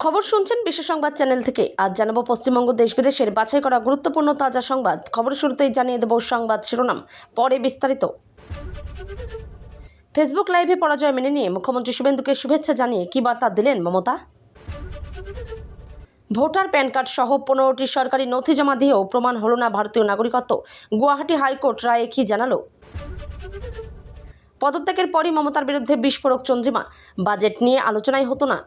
খবর শুনছেন বিশেষ সংবাদ চ্যানেল থেকে। আজ জানাবো পশ্চিমবঙ্গ দেশ বিদেশের বাছাই করা গুরুত্বপূর্ণ তাজা সংবাদ। খবর শুরুতেই জানিয়ে দেব সংবাদ শিরোনাম, পরে বিস্তারিত। ফেসবুক লাইভে পরাজয় মেনে নিয়ে মুখ্যমন্ত্রী শুভেন্দুকে শুভেচ্ছা জানিয়ে কি বার্তা দিলেন মমতা? ভোটার প্যান কার্ড সহ 15টি সরকারি নথি জমা দিয়েও প্রমাণ হলো না ভারতীয় নাগরিকত্ব। গুয়াহাটি হাইকোর্ট রায়ে কি জানালো? পদত্যাগের পরই মমতার বিরুদ্ধে বিস্ফোরক চন্দ্রিমা, বাজেট নিয়ে আলোচনাই হতো না।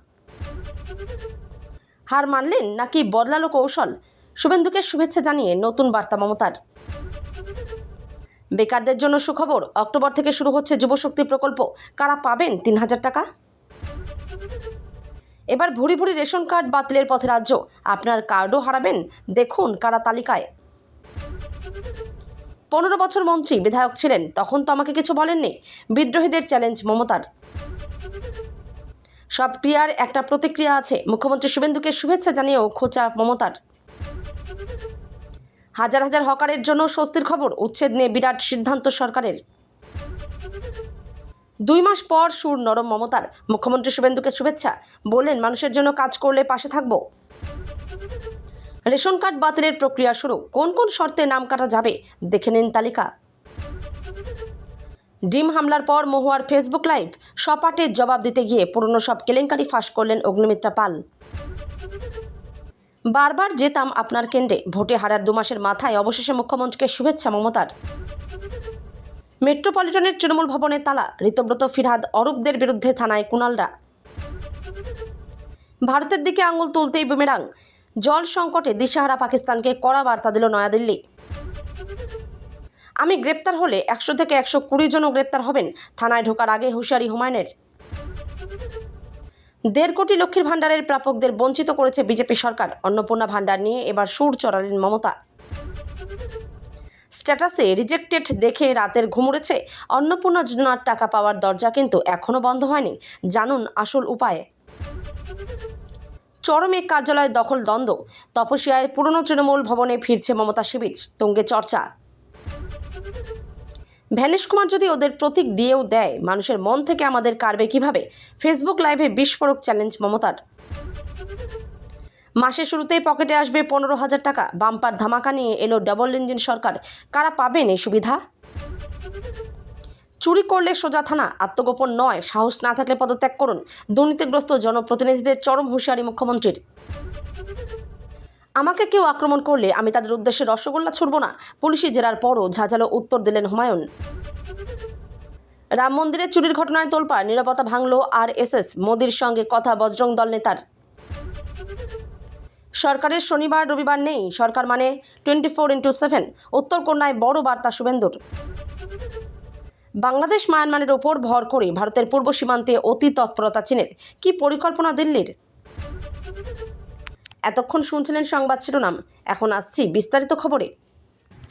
হার মানলেন নাকি বদলালো কৌশল? শুভেন্দুকে শুভেচ্ছা জানিয়ে নতুন বার্তা মমতার। বেকারদের জন্য সুখবর, অক্টোবর থেকে শুরু হচ্ছে যুবশক্তি প্রকল্প। কারা পাবেন 3000 টাকা? এবার ভুরি ভুরি রেশন কার্ড বাতিলের পথে রাজ্য। আপনার কার্ডও হারাবেন, দেখুন কারা তালিকায়। 15 বছর মন্ত্রী বিধায়ক ছিলেন, তখন তো আমাকে কিছু বলেননি। বিদ্রোহীদের চ্যালেঞ্জ মমতার। সব ক্রিয়ার একটা প্রতিক্রিয়া আছে, মুখ্যমন্ত্রী শুভেন্দুকে শুভেচ্ছা জানিয়েও খোঁচা মমতার। হাজার হাজার হকারের জন্য স্বস্তির খবর, উচ্ছেদ নিয়ে বিরাট সিদ্ধান্ত সরকারের। 2 মাস পর সুর নরম মমতার, মুখ্যমন্ত্রী শুভেন্দুকে শুভেচ্ছা, বললেন মানুষের জন্য কাজ করলে পাশে থাকব। রেশন কার্ড বাতিলের প্রক্রিয়া শুরু, কোন কোন শর্তে নাম কাটা যাবে দেখে নিন তালিকা। ডিম হামলার পর মহুয়ার ফেসবুক লাইভ, সপাটে জবাব দিতে গিয়ে পুরনো সব কেলেঙ্কারি ফাঁস করলেন অগ্নিমিত্রা পাল। বারবার যেতাম আপনার কেন্দ্রে, ভোটে হারার 2 মাসের মাথায় অবশেষে মুখ্যমন্ত্রীকে শুভেচ্ছা মমতার। মেট্রোপলিটনের তৃণমূল ভবনে তালা, ঋতব্রত, ফিরহাদ, অরূপদের বিরুদ্ধে থানায় কুণালরা। ভারতের দিকে আঙুল তুলতেই বুমেরাং, জল সংকটে দিশাহারা পাকিস্তানকে কড়া বার্তা দিল নয়াদিল্লি। আমি গ্রেপ্তার হলে 100 থেকে 120 জনও গ্রেপ্তার হবেন, থানায় ঢোকার আগে হুঁশিয়ারি হুমায়ুনের। 1.5 কোটি লক্ষ্মীর ভাণ্ডারের প্রাপকদের বঞ্চিত করেছে বিজেপি সরকার, অন্নপূর্ণা ভাণ্ডার নিয়ে এবার সুর চড়ালেন মমতা। স্ট্যাটাসে রিজেক্টেড দেখে রাতের ঘুম উড়েছে, অন্নপূর্ণা যোজনার টাকা পাওয়ার দরজা কিন্তু এখনও বন্ধ হয়নি, জানুন আসল উপায়। চরমে কার্যালয় দখল দ্বন্দ্ব, তপসিয়ায় পুরনো তৃণমূল ভবনে ফিরছে মমতা শিবির, তুঙ্গে চর্চা। ভ্যানেশ কুমার যদি ওদের প্রতীক দিয়েও দেয়, মানুষের মন থেকে আমাদের কাড়বে কিভাবে? ফেসবুক লাইভে বিস্ফোরক চ্যালেঞ্জ মমতার। মাসের শুরুতেই পকেটে আসবে 15,000 টাকা, বাম্পার ধামাকা নিয়ে এলো ডাবল ইঞ্জিন সরকার। কারা পাবেন এই সুবিধা? চুরি করলে সোজা থানা, আত্মগোপন নয়, সাহস না থাকলে পদত্যাগ করুন। দুর্নীতিগ্রস্ত জনপ্রতিনিধিদের চরম হুঁশিয়ারি মুখ্যমন্ত্রীর। আমাকে কেউ আক্রমণ করলে আমি তাদের উদ্দেশ্যে রসগোল্লা ছুড়ব না, পুলিশি জেরার পরও ঝাঁঝালো উত্তর দিলেন হুমায়ুন। রাম মন্দিরের চুরির ঘটনায় তোলপাড়, নীরবতা ভাঙল RSS, মোদির সঙ্গে কথা বজরং দল নেতার। সরকারের শনিবার রবিবার নেই, সরকার মানে 24x7, উত্তরকন্যায় বড় বার্তা শুভেন্দুর। বাংলাদেশ মায়ানমারের ওপর ভর করে ভারতের পূর্ব সীমান্তে অতি তৎপরতা চীনের, কি পরিকল্পনা দিল্লির? এতক্ষণ শুনছিলেন সংবাদ শিরোনাম, এখন আসছি বিস্তারিত খবরে।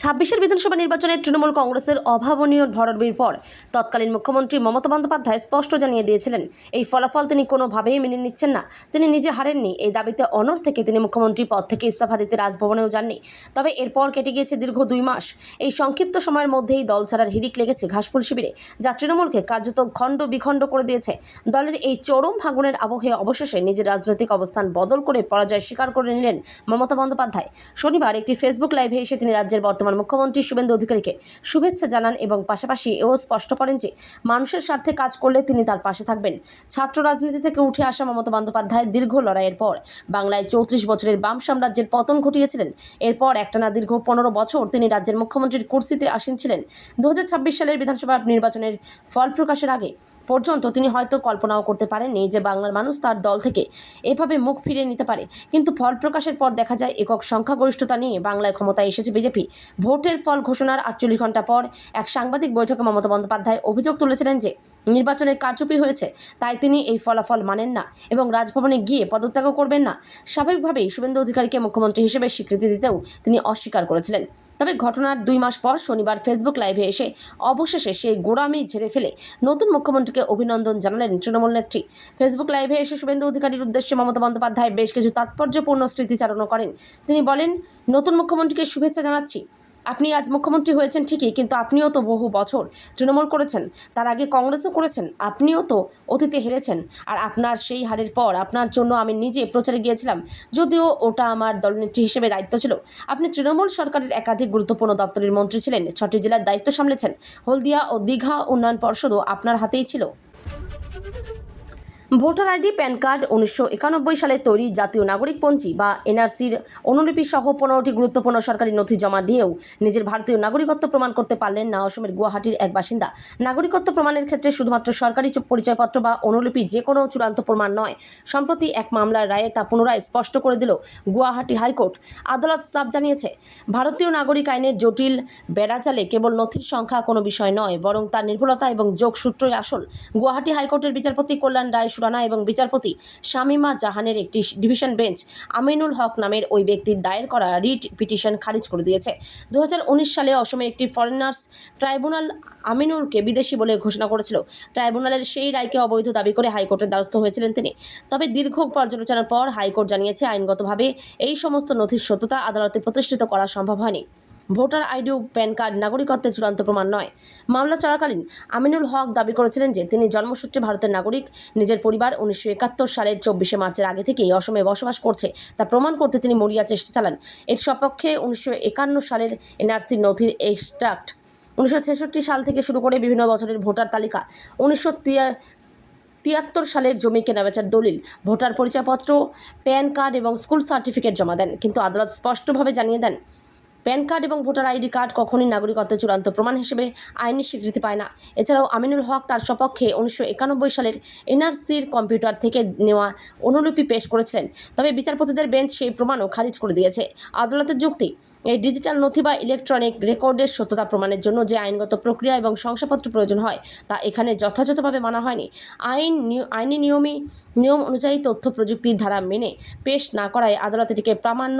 26 বিধানসভা নির্বাচনে তৃণমূল কংগ্রেসের অভাবনীয় ভরাডুবির পর তৎকালীন মুখ্যমন্ত্রী মমতা বন্দ্যোপাধ্যায় স্পষ্ট জানিয়ে দিয়েছিলেন, এই ফলাফল তিনি কোনোভাবেই মেনে নিচ্ছেন না। তিনি নিজে হারেননি, এই দাবিতে অনড় থেকে তিনি মুখ্যমন্ত্রী পদ থেকে ইস্তফা দিতে রাজভবনেও যাননি। তবে এরপর কেটে গিয়েছে দীর্ঘ 2 মাস। এই সংক্ষিপ্ত সময়ের মধ্যেই দল ছাড়ার হিড়িক লেগেছে ঘাসফুল শিবিরে, যা তৃণমূলকে কার্যত খণ্ড বিখণ্ড করে দিয়েছে। দলের এই চরম ভাঙনের আবহে অবশেষে নিজের রাজনৈতিক অবস্থান বদল করে পরাজয় স্বীকার করে নিলেন মমতা বন্দ্যোপাধ্যায়। শনিবার একটি ফেসবুক লাইভে এসে তিনি রাজ্যের বর্তমান মুখ্যমন্ত্রী শুভেন্দু অধিকারীকে শুভেচ্ছা জানান এবং পাশাপাশি এও স্পষ্ট করেন যে মানুষের স্বার্থে কাজ করলে তিনি তার পাশে থাকবেন। ছাত্র রাজনীতি থেকে উঠে আসা মমতা বন্দ্যোপাধ্যায় দীর্ঘ লড়াইয়ের পর বাংলায় 34 বছরের বাম সাম্রাজ্যের পতন ঘটিয়েছিলেন। এরপর একটানা দীর্ঘ 15 বছর তিনি রাজ্যের মুখ্যমন্ত্রীর কুর্সিতে আসীন ছিলেন। 2026 সালের বিধানসভা নির্বাচনের ফল প্রকাশের আগে পর্যন্ত তিনি হয়তো কল্পনাও করতে পারেননি যে বাংলার মানুষ তার দল থেকে এভাবে মুখ ফিরিয়ে নিতে পারে। কিন্তু ফল প্রকাশের পর দেখা যায় একক সংখ্যাগরিষ্ঠতা নিয়ে বাংলায় ক্ষমতায় এসেছে বিজেপি। ভোটের ফল ঘোষণার 48 ঘণ্টা পর এক সাংবাদিক বৈঠকে মমতা বন্দ্যোপাধ্যায় অভিযোগ তুলেছিলেন যে নির্বাচনের কারচুপি হয়েছে, তাই তিনি এই ফলাফল মানেন না এবং রাজভবনে গিয়ে পদত্যাগও করবেন না। স্বাভাবিকভাবেই শুভেন্দু অধিকারীকে মুখ্যমন্ত্রী হিসেবে স্বীকৃতি দিতেও তিনি অস্বীকার করেছিলেন। তবে ঘটনার 2 মাস পর শনিবার ফেসবুক লাইভে এসে অবশেষে সেই গোড়ামি ঝেড়ে ফেলে নতুন মুখ্যমন্ত্রীকে অভিনন্দন জানালেন তৃণমূল নেত্রী। ফেসবুক লাইভে এসে শুভেন্দু অধিকারীর উদ্দেশ্যে মমতা বন্দ্যোপাধ্যায় বেশ কিছু তাৎপর্যপূর্ণ স্মৃতিচারণও করেন। তিনি বলেন, নতুন মুখ্যমন্ত্রীকে শুভেচ্ছা জানাচ্ছি। আপনি আজ মুখ্যমন্ত্রী হয়েছেন ঠিকই, কিন্তু আপনিও তো বহু বছর তৃণমূল করেছেন, তার আগে কংগ্রেসও করেছেন, আপনিও তো অতীতে হেরেছেন। আর আপনার সেই হারের পর আপনার জন্য আমি নিজে প্রচারে গিয়েছিলাম, যদিও ওটা আমার দলনেত্রী হিসেবে দায়িত্ব ছিল। আপনি তৃণমূল সরকারের একাধিক গুরুত্বপূর্ণ দপ্তরের মন্ত্রী ছিলেন, 6টি জেলার দায়িত্ব সামলেছেন, হলদিয়া ও দীঘা উন্নয়ন পর্ষদও আপনার হাতেই ছিল। ভোটার আইডি, প্যান কার্ড, 1991 সালে তৈরি জাতীয় নাগরিকপঞ্জি বা এনআরসির অনুলিপি সহ 15টি গুরুত্বপূর্ণ সরকারি নথি জমা দিয়েও নিজের ভারতীয় নাগরিকত্ব প্রমাণ করতে পারলেন না অসমের গুয়াহাটির এক বাসিন্দা। নাগরিকত্ব প্রমাণের ক্ষেত্রে শুধুমাত্র সরকারি পরিচয়পত্র বা অনুলিপি যে কোনো চূড়ান্ত প্রমাণ নয়। সম্প্রতি এক মামলার রায়ে তা পুনরায় স্পষ্ট করে দিল গুয়াহাটি হাইকোর্ট। আদালত সাফ জানিয়েছে, ভারতীয় নাগরিক আইনের জটিল বেড়াজালে কেবল নথির সংখ্যা কোনো বিষয় নয়, বরং তার নির্ভুলতা এবং যোগসূত্রই আসল। গুয়াহাটি হাইকোর্টের বিচারপতি কল্যাণ রায় সুরানা এবং বিচারপতি শামিমা জাহানের একটি ডিভিশন বেঞ্চ আমিনুল হক নামের ওই ব্যক্তির দায়ের করা রিট পিটিশন খারিজ করে দিয়েছে। 2019 সালে অসমের একটি ফরেনার্স ট্রাইব্যুনাল আমিনুলকে বিদেশি বলে ঘোষণা করেছিল। ট্রাইব্যুনালের সেই রায়কে অবৈধ দাবি করে হাইকোর্টের দ্বারস্থ হয়েছিলেন তিনি। তবে দীর্ঘ পর্যালোচনার পর হাইকোর্ট জানিয়েছে, আইনগতভাবে এই সমস্ত নথির সত্যতা আদালতে প্রতিষ্ঠিত করা সম্ভব হয়নি। ভোটার আইডি ও প্যান কার্ড নাগরিকত্বের চূড়ান্ত প্রমাণ নয়। মামলা চলাকালীন আমিনুল হক দাবি করেছিলেন যে তিনি জন্মসূত্রে ভারতের নাগরিক। নিজের পরিবার 1971 সালের 24শে মার্চের আগে থেকেই অসমে বসবাস করছে তা প্রমাণ করতে তিনি মরিয়া চেষ্টা চালান। এর সপক্ষে 1951 সালের এনআরসি নথির এক্সট্রাক্ট, 1966 সাল থেকে শুরু করে বিভিন্ন বছরের ভোটার তালিকা, 1973 সালের জমি কেনাবেচার দলিল, ভোটার পরিচয়পত্র, প্যান কার্ড এবং স্কুল সার্টিফিকেট জমা দেন। কিন্তু আদালত স্পষ্টভাবে জানিয়ে দেন, প্যান কার্ড এবং ভোটার আইডি কার্ড কখনই নাগরিকত্বের চূড়ান্ত প্রমাণ হিসেবে আইনি স্বীকৃতি পায় না। এছাড়াও আমিনুল হক তার সপক্ষে 1991 সালের এনআরসির কম্পিউটার থেকে নেওয়া অনুলিপি পেশ করেছিলেন, তবে বিচারপতিদের বেঞ্চ সেই প্রমাণও খারিজ করে দিয়েছে। আদালতের যুক্তি, এই ডিজিটাল নথি বা ইলেকট্রনিক রেকর্ডের সত্যতা প্রমাণের জন্য যে আইনগত প্রক্রিয়া এবং শংসাপত্র প্রয়োজন হয় তা এখানে যথাযথভাবে মানা হয়নি। আইনি নিয়ম অনুযায়ী তথ্য প্রযুক্তির ধারা মেনে পেশ না করায় আদালত এটিকে প্রামাণ্য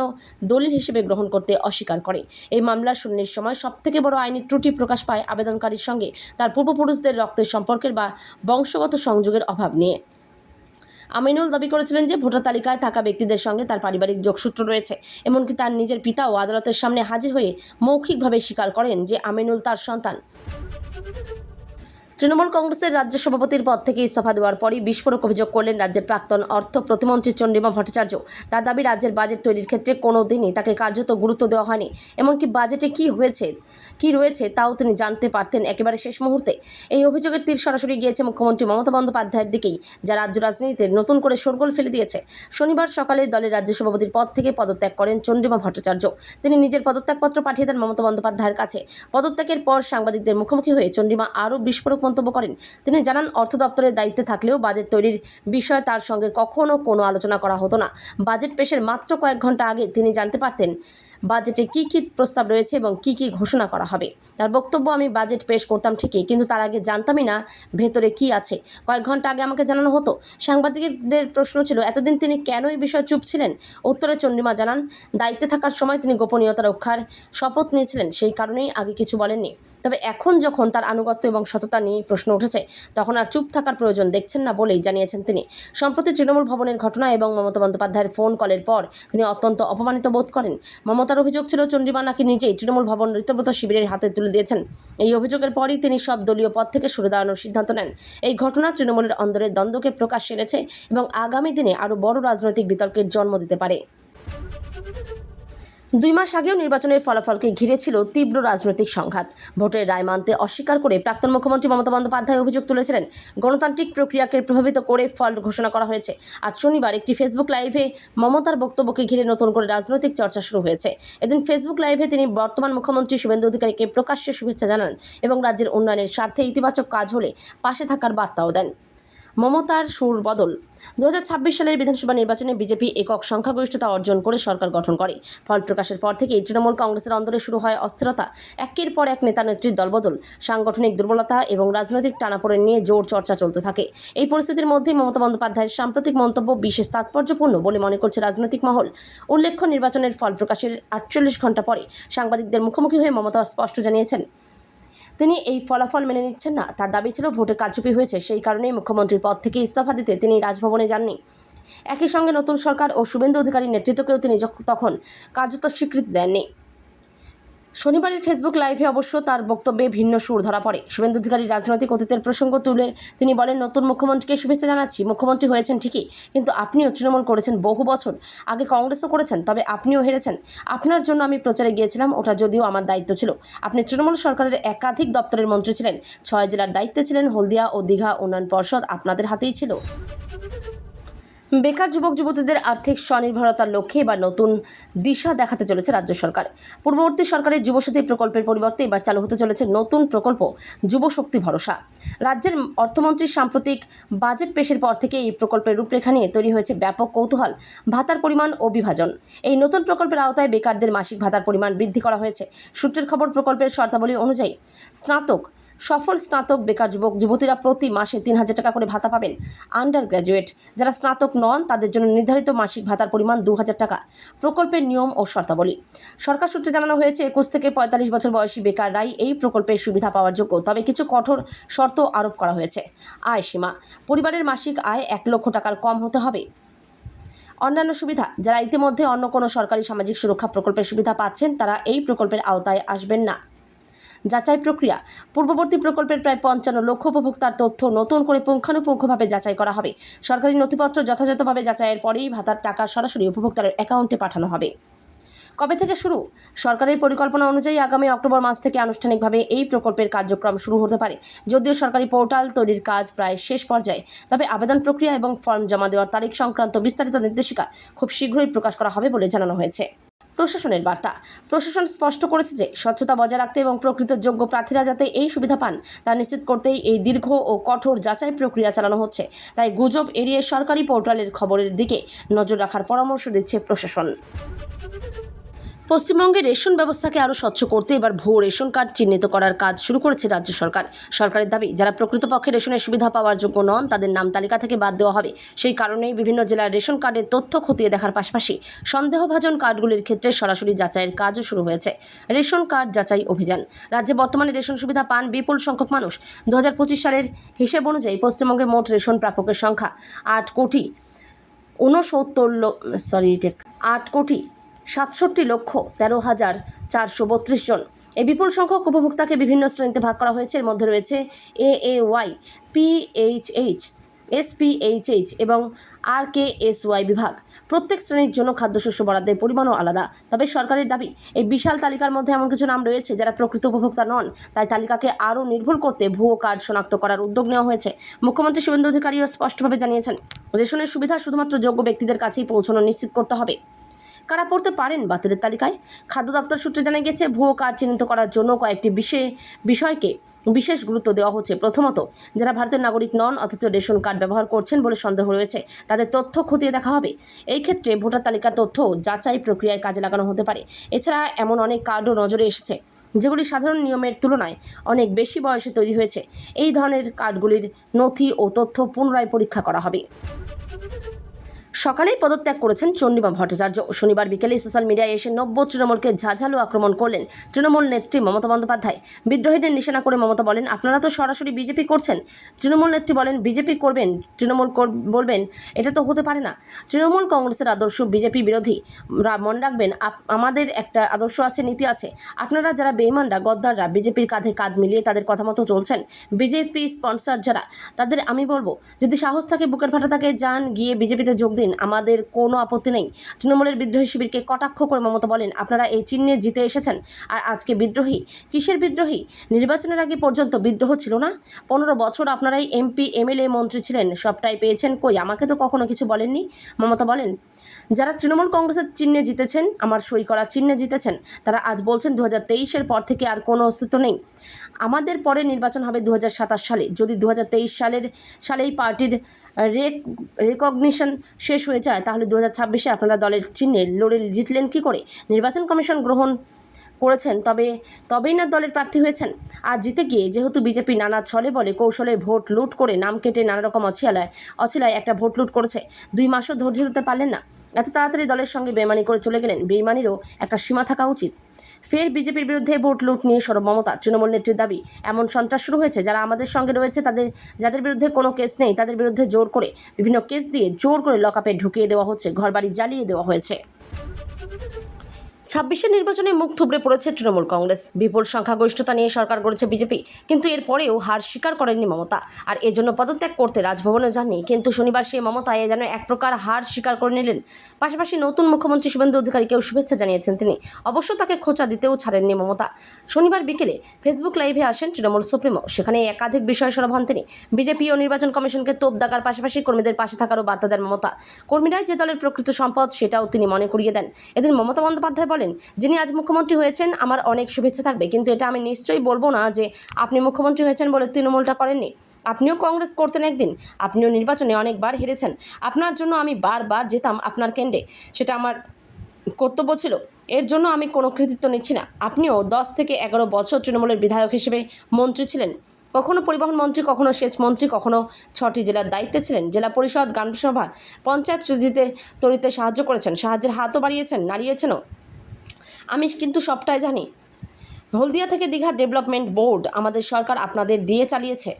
দলিল হিসেবে গ্রহণ করতে অস্বীকার করে। এই মামলার শুনানির সময় সবথেকে বড় আইনি ত্রুটি প্রকাশ পায় আবেদনকারীর সঙ্গে তার পূর্বপুরুষদের রক্তের সম্পর্কের বা বংশগত সংযোগের অভাব নিয়ে। আমিনুল দাবি করেছিলেন যে ভোটার তালিকায় থাকা ব্যক্তিদের সঙ্গে তার পারিবারিক যোগসূত্র রয়েছে। এমনকি তার নিজের পিতাও আদালতের সামনে হাজির হয়ে মৌখিকভাবে স্বীকার করেন যে আমিনুল তার সন্তান। তৃণমূল কংগ্রেসের রাজ্য সভাপতির পদ থেকে ইস্তফা দেওয়ার পরই বিস্ফোরক অভিযোগ করলেন রাজ্যের প্রাক্তন অর্থ প্রতিমন্ত্রী চন্দ্রিমা ভট্টাচার্য। তার দাবি, রাজ্যের বাজেট তৈরির ক্ষেত্রে কোনো দিনই তাকে কার্যত গুরুত্ব দেওয়া হয়নি। এমনকি বাজেটে কী রয়েছে তাও তিনি জানতে পারতেন একেবারে শেষ মুহূর্তে। এই অভিযোগের তীর সরাসরি গিয়েছে মুখ্যমন্ত্রী মমতা বন্দ্যোপাধ্যায়ের দিকেই, যা রাজ্য রাজনীতিতে নতুন করে শোরগোল ফেলে দিয়েছে। শনিবার সকালে দলের রাজ্য সভাপতির পদ থেকে পদত্যাগ করেন চন্দ্রিমা ভট্টাচার্য। তিনি নিজের পদত্যাগপত্র পাঠিয়ে দেন মমতা বন্দ্যোপাধ্যায়ের কাছে। পদত্যাগের পর সাংবাদিকদের মুখোমুখি হয়ে চন্দ্রিমা আরও বিস্ফোরক মন্তব্য করেন। তিনি জানান, অর্থ দপ্তরের দায়িত্বে থাকলেও বাজেট তৈরির বিষয়ে তার সঙ্গে কখনো কোনো আলোচনা করা হতো না। বাজেট পেশের মাত্র কয়েক ঘন্টা আগে তিনি জানতে পারতেন বাজেটে কী কী প্রস্তাব রয়েছে এবং কী কী ঘোষণা করা হবে। তার বক্তব্য, আমি বাজেট পেশ করতাম ঠিকই, কিন্তু তার আগে জানতামই না ভেতরে কী আছে। কয়েক ঘন্টা আগে আমাকে জানানো হতো। সাংবাদিকদের প্রশ্ন ছিল, এতদিন তিনি কেন এই বিষয়ে চুপ ছিলেন? উত্তরে চন্দ্রিমা জানান, দায়িত্বে থাকার সময় তিনি গোপনীয়তা রক্ষার শপথ নিয়েছিলেন, সেই কারণেই আগে কিছু বলেননি। তবে এখন যখন তার আনুগত্য এবং সততা নিয়ে প্রশ্ন উঠেছে, তখন আর চুপ থাকার প্রয়োজন দেখছেন না বলেই জানিয়েছেন তিনি। সম্প্রতি তৃণমূল ভবনের ঘটনা এবং মমতা বন্দ্যোপাধ্যায়ের ফোন কলের পর তিনি অত্যন্ত অপমানিত বোধ করেন। মমতার অভিযোগ ছিল, চন্দ্রিমা নাকি নিজেই তৃণমূল ভবন ঋতব্রত শিবিরের হাতে তুলে দিয়েছেন। এই অভিযোগের পরই তিনি সব দলীয় পদ থেকে সরে দাঁড়ানোর সিদ্ধান্ত নেন। এই ঘটনা তৃণমূলের অন্দরের দ্বন্দ্বকে প্রকাশ এনেছে এবং আগামী দিনে আরও বড় রাজনৈতিক বিতর্কের জন্ম দিতে পারে। 2 মাস আগেও নির্বাচনের ফলাফলকে ঘিরে ছিল তীব্র রাজনৈতিক সংঘাত। ভোটের রায় মানতে অস্বীকার করে প্রাক্তন মুখ্যমন্ত্রী মমতা বন্দ্যোপাধ্যায় অভিযোগ তুলেছিলেন, গণতান্ত্রিক প্রক্রিয়াকে প্রভাবিত করে ফল ঘোষণা করা হয়েছে। আজ শনিবার একটি ফেসবুক লাইভে মমতার বক্তব্যকে ঘিরে নতুন করে রাজনৈতিক চর্চা শুরু হয়েছে। এদিন ফেসবুক লাইভে তিনি বর্তমান মুখ্যমন্ত্রী শুভেন্দু অধিকারীকে প্রকাশ্যে শুভেচ্ছা জানান এবং রাজ্যের উন্নয়নের স্বার্থে ইতিবাচক কাজ হলে পাশে থাকার বার্তাও দেন। মমতার সুর বদল। 2026 সালের বিধানসভা নির্বাচনে বিজেপি একক সংখ্যাগরিষ্ঠতা অর্জন করে সরকার গঠন করে। ফল প্রকাশের পর থেকেই তৃণমূল কংগ্রেসের অন্দরে শুরু হয় অস্থিরতা। একের পর এক নেতা নেত্রীর দলবদল, সাংগঠনিক দুর্বলতা এবং রাজনৈতিক টানাপোড়েন নিয়ে জোর চর্চা চলতে থাকে। এই পরিস্থিতির মধ্যেই মমতা বন্দ্যোপাধ্যায়ের সাম্প্রতিক মন্তব্য বিশেষ তাৎপর্যপূর্ণ বলে মনে করছে রাজনৈতিক মহল। উল্লেখ্য, নির্বাচনের ফল প্রকাশের 48 ঘণ্টা পরে সাংবাদিকদের মুখোমুখি হয়ে মমতা স্পষ্ট জানিয়েছেন তিনি এই ফলাফল মেনে নিচ্ছেন না। তার দাবি ছিল, ভোটে কারচুপি হয়েছে, সেই কারণেই মুখ্যমন্ত্রীর পদ থেকে ইস্তফা দিতে তিনি রাজভবনে যাননি। একই সঙ্গে নতুন সরকার ও শুভেন্দু অধিকারীর নেতৃত্বকেও তিনি তখন কার্যত স্বীকৃতি দেননি। শনিবারের ফেসবুক লাইভে অবশ্য তার বক্তব্যে ভিন্ন সুর ধরা পড়ে। শুভেন্দু অধিকারী রাজনৈতিক অতীতের প্রসঙ্গ তুলে তিনি বলেন, নতুন মুখ্যমন্ত্রীকে শুভেচ্ছা জানাচ্ছি। মুখ্যমন্ত্রী হয়েছেন ঠিকই, কিন্তু আপনিও তৃণমূল করেছেন বহু বছর, আগে কংগ্রেসও করেছেন, তবে আপনিও হেরেছেন। আপনার জন্য আমি প্রচারে গিয়েছিলাম, ওটা যদিও আমার দায়িত্ব ছিল। আপনি তৃণমূল সরকারের একাধিক দপ্তরের মন্ত্রী ছিলেন, 6 জেলার দায়িত্বে ছিলেন, হলদিয়া ও দীঘা উন্নয়ন পর্ষদ আপনাদের হাতেই ছিল। বেকার যুবক যুবতীদের আর্থিক স্বনির্ভরতার লক্ষ্যে এবার নতুন দিশা দেখাতে চলেছে রাজ্য সরকার। পূর্ববর্তী সরকারের যুবশক্তি প্রকল্পের পরিবর্তে এবার চালু হতে চলেছে নতুন প্রকল্প যুবশক্তি ভরসা। রাজ্যের অর্থমন্ত্রীর সাম্প্রতিক বাজেট পেশের পর থেকে এই প্রকল্পের রূপরেখা নিয়ে তৈরি হয়েছে ব্যাপক কৌতূহল। ভাতার পরিমাণ ও বিভাজন। এই নতুন প্রকল্পের আওতায় বেকারদের মাসিক ভাতার পরিমাণ বৃদ্ধি করা হয়েছে। সূত্রের খবর, প্রকল্পের শর্তাবলী অনুযায়ী সফল স্নাতক বেকার যুবক যুবতীরা প্রতি মাসে 3,000 টাকা করে ভাতা পাবেন। আন্ডার গ্র্যাজুয়েট যারা স্নাতক নন তাদের জন্য নির্ধারিত মাসিক ভাতার পরিমাণ 2,000 টাকা। প্রকল্পের নিয়ম ও শর্তাবলী। সরকার সূত্রে জানানো হয়েছে, 21 থেকে 45 বছর বয়সী বেকাররাই এই প্রকল্পের সুবিধা পাওয়ার যোগ্য, তবে কিছু কঠোর শর্ত আরোপ করা হয়েছে। আয় সীমা। পরিবারের মাসিক আয় 1 লক্ষ টাকার কম হতে হবে। অন্যান্য সুবিধা। যারা ইতিমধ্যে অন্য কোনো সরকারি সামাজিক সুরক্ষা প্রকল্পের সুবিধা পাচ্ছেন তারা এই প্রকল্পের আওতায় আসবেন না। যাচাই প্রক্রিয়া। পূর্ববর্তী প্রকল্পের প্রায় 55 লক্ষ উপভোক্তার তথ্য নতুন করে পুঙ্খানুপুঙ্খভাবে যাচাই করা হবে। সরকারি নথিপত্র যথাযথভাবে যাচাইয়ের পরেই ভাতার টাকা সরাসরি উপভোক্তার অ্যাকাউন্টে পাঠানো হবে। কবে থেকে শুরু? সরকারের পরিকল্পনা অনুযায়ী আগামী অক্টোবর মাস থেকে আনুষ্ঠানিকভাবে এই প্রকল্পের কার্যক্রম শুরু হতে পারে। যদিও সরকারি পোর্টাল তৈরির কাজ প্রায় শেষ পর্যায়ে, তবে আবেদন প্রক্রিয়া এবং ফর্ম জমা দেওয়ার তারিখ সংক্রান্ত বিস্তারিত নির্দেশিকা খুব শীঘ্রই প্রকাশ করা হবে বলে জানানো হয়েছে। প্রশাসনের বার্তা। প্রশাসন স্পষ্ট করেছে যে স্বচ্ছতা বজায় রাখতে এবং প্রকৃত যোগ্য প্রার্থীরা যাতে এই সুবিধা পান তা নিশ্চিত করতেই এই দীর্ঘ ও কঠোর যাচাই প্রক্রিয়া চালানো হচ্ছে। তাই গুজব এড়িয়ে সরকারি পোর্টালের খবরের দিকে নজর রাখার পরামর্শ দিচ্ছে প্রশাসন। পশ্চিমবঙ্গে রেশন ব্যবস্থাকে আরও স্বচ্ছ করতে এবার ভুয়ো রেশন কার্ড চিহ্নিত করার কাজ শুরু করেছে রাজ্য সরকার। সরকারের দাবি, যারা প্রকৃতপক্ষে রেশনের সুবিধা পাওয়ার যোগ্য নন তাদের নাম তালিকা থেকে বাদ দেওয়া হবে। সেই কারণেই বিভিন্ন জেলার রেশন কার্ডের তথ্য খতিয়ে দেখার পাশাপাশি সন্দেহভাজন কার্ডগুলির ক্ষেত্রে সরাসরি যাচাইয়ের কাজও শুরু হয়েছে। রেশন কার্ড যাচাই অভিযান। রাজ্যে বর্তমানে রেশন সুবিধা পান বিপুল সংখ্যক মানুষ। 2025 সালের হিসেব অনুযায়ী পশ্চিমবঙ্গে মোট রেশন প্রাপকের সংখ্যা 8 কোটি 67,13,432 জন। এই বিপুল সংখ্যক উপভোক্তাকে বিভিন্ন শ্রেণীতে ভাগ করা হয়েছে। এর মধ্যে রয়েছে AAY, PHH, SPHH এবং RKSY বিভাগ। প্রত্যেক শ্রেণীর জন্য খাদ্যশস্য বরাদ্দের পরিমাণও আলাদা। তবে সরকারের দাবি, এই বিশাল তালিকার মধ্যে এমন কিছু নাম রয়েছে যারা প্রকৃত উপভোক্তা নন। তাই তালিকাকে আরও নির্ভুল করতে ভুয়ো কার্ড শনাক্ত করার উদ্যোগ নেওয়া হয়েছে। মুখ্যমন্ত্রী শুভেন্দু অধিকারীও স্পষ্টভাবে জানিয়েছেন, রেশনের সুবিধা শুধুমাত্র যোগ্য ব্যক্তিদের কাছেই পৌঁছানো নিশ্চিত করতে হবে। কারা পড়তে পারেন বাতিলের তালিকায়? খাদ্য দপ্তর সূত্রে জানা গেছে, ভুয়ো কার্ড চিহ্নিত করার জন্য কয়েকটি বিষয়কে বিশেষ গুরুত্ব দেওয়া হচ্ছে। প্রথমত, যারা ভারতের নাগরিক নন অথচ রেশন কার্ড ব্যবহার করছেন বলে সন্দেহ রয়েছে তাদের তথ্য খতিয়ে দেখা হবে। এই ক্ষেত্রে ভোটার তালিকার তথ্য যাচাই প্রক্রিয়ায় কাজে লাগানো হতে পারে। এছাড়া এমন অনেক কার্ডও নজরে এসেছে যেগুলি সাধারণ নিয়মের তুলনায় অনেক বেশি বয়সে তৈরি হয়েছে। এই ধরনের কার্ডগুলির নথি ও তথ্য পুনরায় পরীক্ষা করা হবে। সকালেই পদত্যাগ করেছেন চন্দ্রিমা ভট্টাচার্য। শনিবার বিকেলে সোশ্যাল মিডিয়ায় এসে নব্য তৃণমূলকে ঝাঁঝালো আক্রমণ করলেন তৃণমূল নেত্রী মমতা বন্দ্যোপাধ্যায়। বিদ্রোহীদের নিশানা করে মমতা বলেন, আপনারা তো সরাসরি বিজেপি করছেন। তৃণমূল নেত্রী বলেন, বিজেপি করবেন, তৃণমূল বলবেন, এটা তো হতে পারে না। তৃণমূল কংগ্রেসের আদর্শ বিজেপি বিরোধী। মনে রাখবেন, আমাদের একটা আদর্শ আছে, নীতি আছে। আপনারা যারা বেঈমানরা, গদ্দাররা, বিজেপির কাঁধে কাঁধ মিলিয়ে তাদের কথা মতো চলছেন। বিজেপি স্পন্সর যারা, তাদের আমি বলবো, যদি সাহস থাকে, বুকের ফাটা থাকে, যান, গিয়ে বিজেপিতে যোগ দিন, আমাদের কোনো আপত্তি নেই। তৃণমূলের বিদ্রোহী শিবিরকে কটাক্ষ করে মমতা বলেন, আপনারা এই চিহ্নে জিতে এসেছেন, আর আজকে বিদ্রোহী? কিসের বিদ্রোহী? নির্বাচনের আগে পর্যন্ত বিদ্রোহ ছিল না? 15 বছর আপনারাই MP, MLA, মন্ত্রী ছিলেন, সবটাই পেয়েছেন। কই, আমাকে তো কখনো কিছু বলেননি। মমতা বলেন, যারা তৃণমূল কংগ্রেসের চিহ্নে জিতেছেন, আমার সই করা চিহ্নে জিতেছেন, তারা আজ বলছেন 2023-এর পর থেকে আর কোনো অস্তিত্ব নেই। আমাদের পরে নির্বাচন হবে 2027 সালে। যদি 2023 সালেই পার্টির রেকগনিশন শেষ হয়ে যায়, তাহলে 2026-এ আপনারা দলের চিহ্নে লড়ে জিতলেন কী করে? নির্বাচন কমিশন গ্রহণ করেছেন, তবেই না দলের প্রার্থী হয়েছেন। আর জিতে গিয়ে যেহেতু বিজেপি নানা ছলে বলে কৌশলে ভোট লুট করে, নাম কেটে নানা রকম অছিলায় একটা ভোট লুট করেছে। 2 মাসও ধৈর্য ধরতে পারলেন না, এত তাড়াতাড়ি দলের সঙ্গে বেইমানি করে চলে গেলেন। বেইমানিরও একটা সীমা থাকা উচিত। ফের বিজেপির বিরুদ্ধে ভোট লুট নিয়ে সরব মমতা। তৃণমূল নেত্রীর দাবি, এমন সন্ত্রাস শুরু হয়েছে, যারা আমাদের সঙ্গে রয়েছে যাদের বিরুদ্ধে কোনো কেস নেই, তাদের বিরুদ্ধে জোর করে বিভিন্ন কেস দিয়ে জোর করে লকআপে ঢুকিয়ে দেওয়া হচ্ছে, ঘরবাড়ি জ্বালিয়ে দেওয়া হয়েছে। ছাব্বিশের নির্বাচনে মুখ থুবড়ে পড়েছে তৃণমূল কংগ্রেস। বিপুল সংখ্যাগরিষ্ঠতা নিয়ে সরকার গড়েছে বিজেপি, কিন্তু এরপরেও হার স্বীকার করেননি মমতা। আর এজন্য পদত্যাগ করতে রাজভবনেও যাননি, কিন্তু শনিবার সেই মমতা যেন এক প্রকার হার স্বীকার করে নিলেন। পাশাপাশি নতুন মুখ্যমন্ত্রী শুভেন্দু অধিকারীকেও শুভেচ্ছা জানিয়েছেন তিনি। অবশ্য তাকে খোঁচা দিতেও ছাড়েননি মমতা। শনিবার বিকেলে ফেসবুক লাইভে আসেন তৃণমূল সুপ্রিমো। সেখানে একাধিক বিষয় সরব হন তিনি। বিজেপি ও নির্বাচন কমিশনকে তোপ দাগার পাশাপাশি কর্মীদের পাশে থাকারও বার্তা দেন মমতা। কর্মীরাই যে দলের প্রকৃত সম্পদ সেটাও তিনি মনে করিয়ে দেন। এদিন মমতা বন্দ্যোপাধ্যায় বলেন, যিনি আজ মুখ্যমন্ত্রী হয়েছেন আমার অনেক শুভেচ্ছা থাকবে, কিন্তু এটা আমি নিশ্চয়ই বলবো না যে আপনি মুখ্যমন্ত্রী হয়েছেন বলে তৃণমূলটা করেননি। আপনিও কংগ্রেস করতেন একদিন, আপনিও নির্বাচনে অনেকবার হেরেছেন। আপনার জন্য আমি বারবার যেতাম আপনার কেন্দ্রে, সেটা আমার কর্তব্য ছিল। এর জন্য আমি কোনো কৃতিত্ব নিচ্ছি না। আপনিও 10 থেকে 11 বছর তৃণমূলের বিধায়ক হিসেবে মন্ত্রী ছিলেন, কখনো পরিবহন মন্ত্রী, কখনো সেচ মন্ত্রী, কখনো 6টি জেলার দায়িত্বে ছিলেন। জেলা পরিষদ, গ্রামসভা, পঞ্চায়েত তৈরিতে সাহায্য করেছেন, সাহায্যের হাতও বাড়িয়েছেন, নাড়িয়েছেনও। আমি কিন্তু সবটাই জানি। হলদিয়া থেকে দীঘা ডেভেলপমেন্ট বোর্ড আমাদের সরকার আপনাদের দিয়ে চালিয়েছে।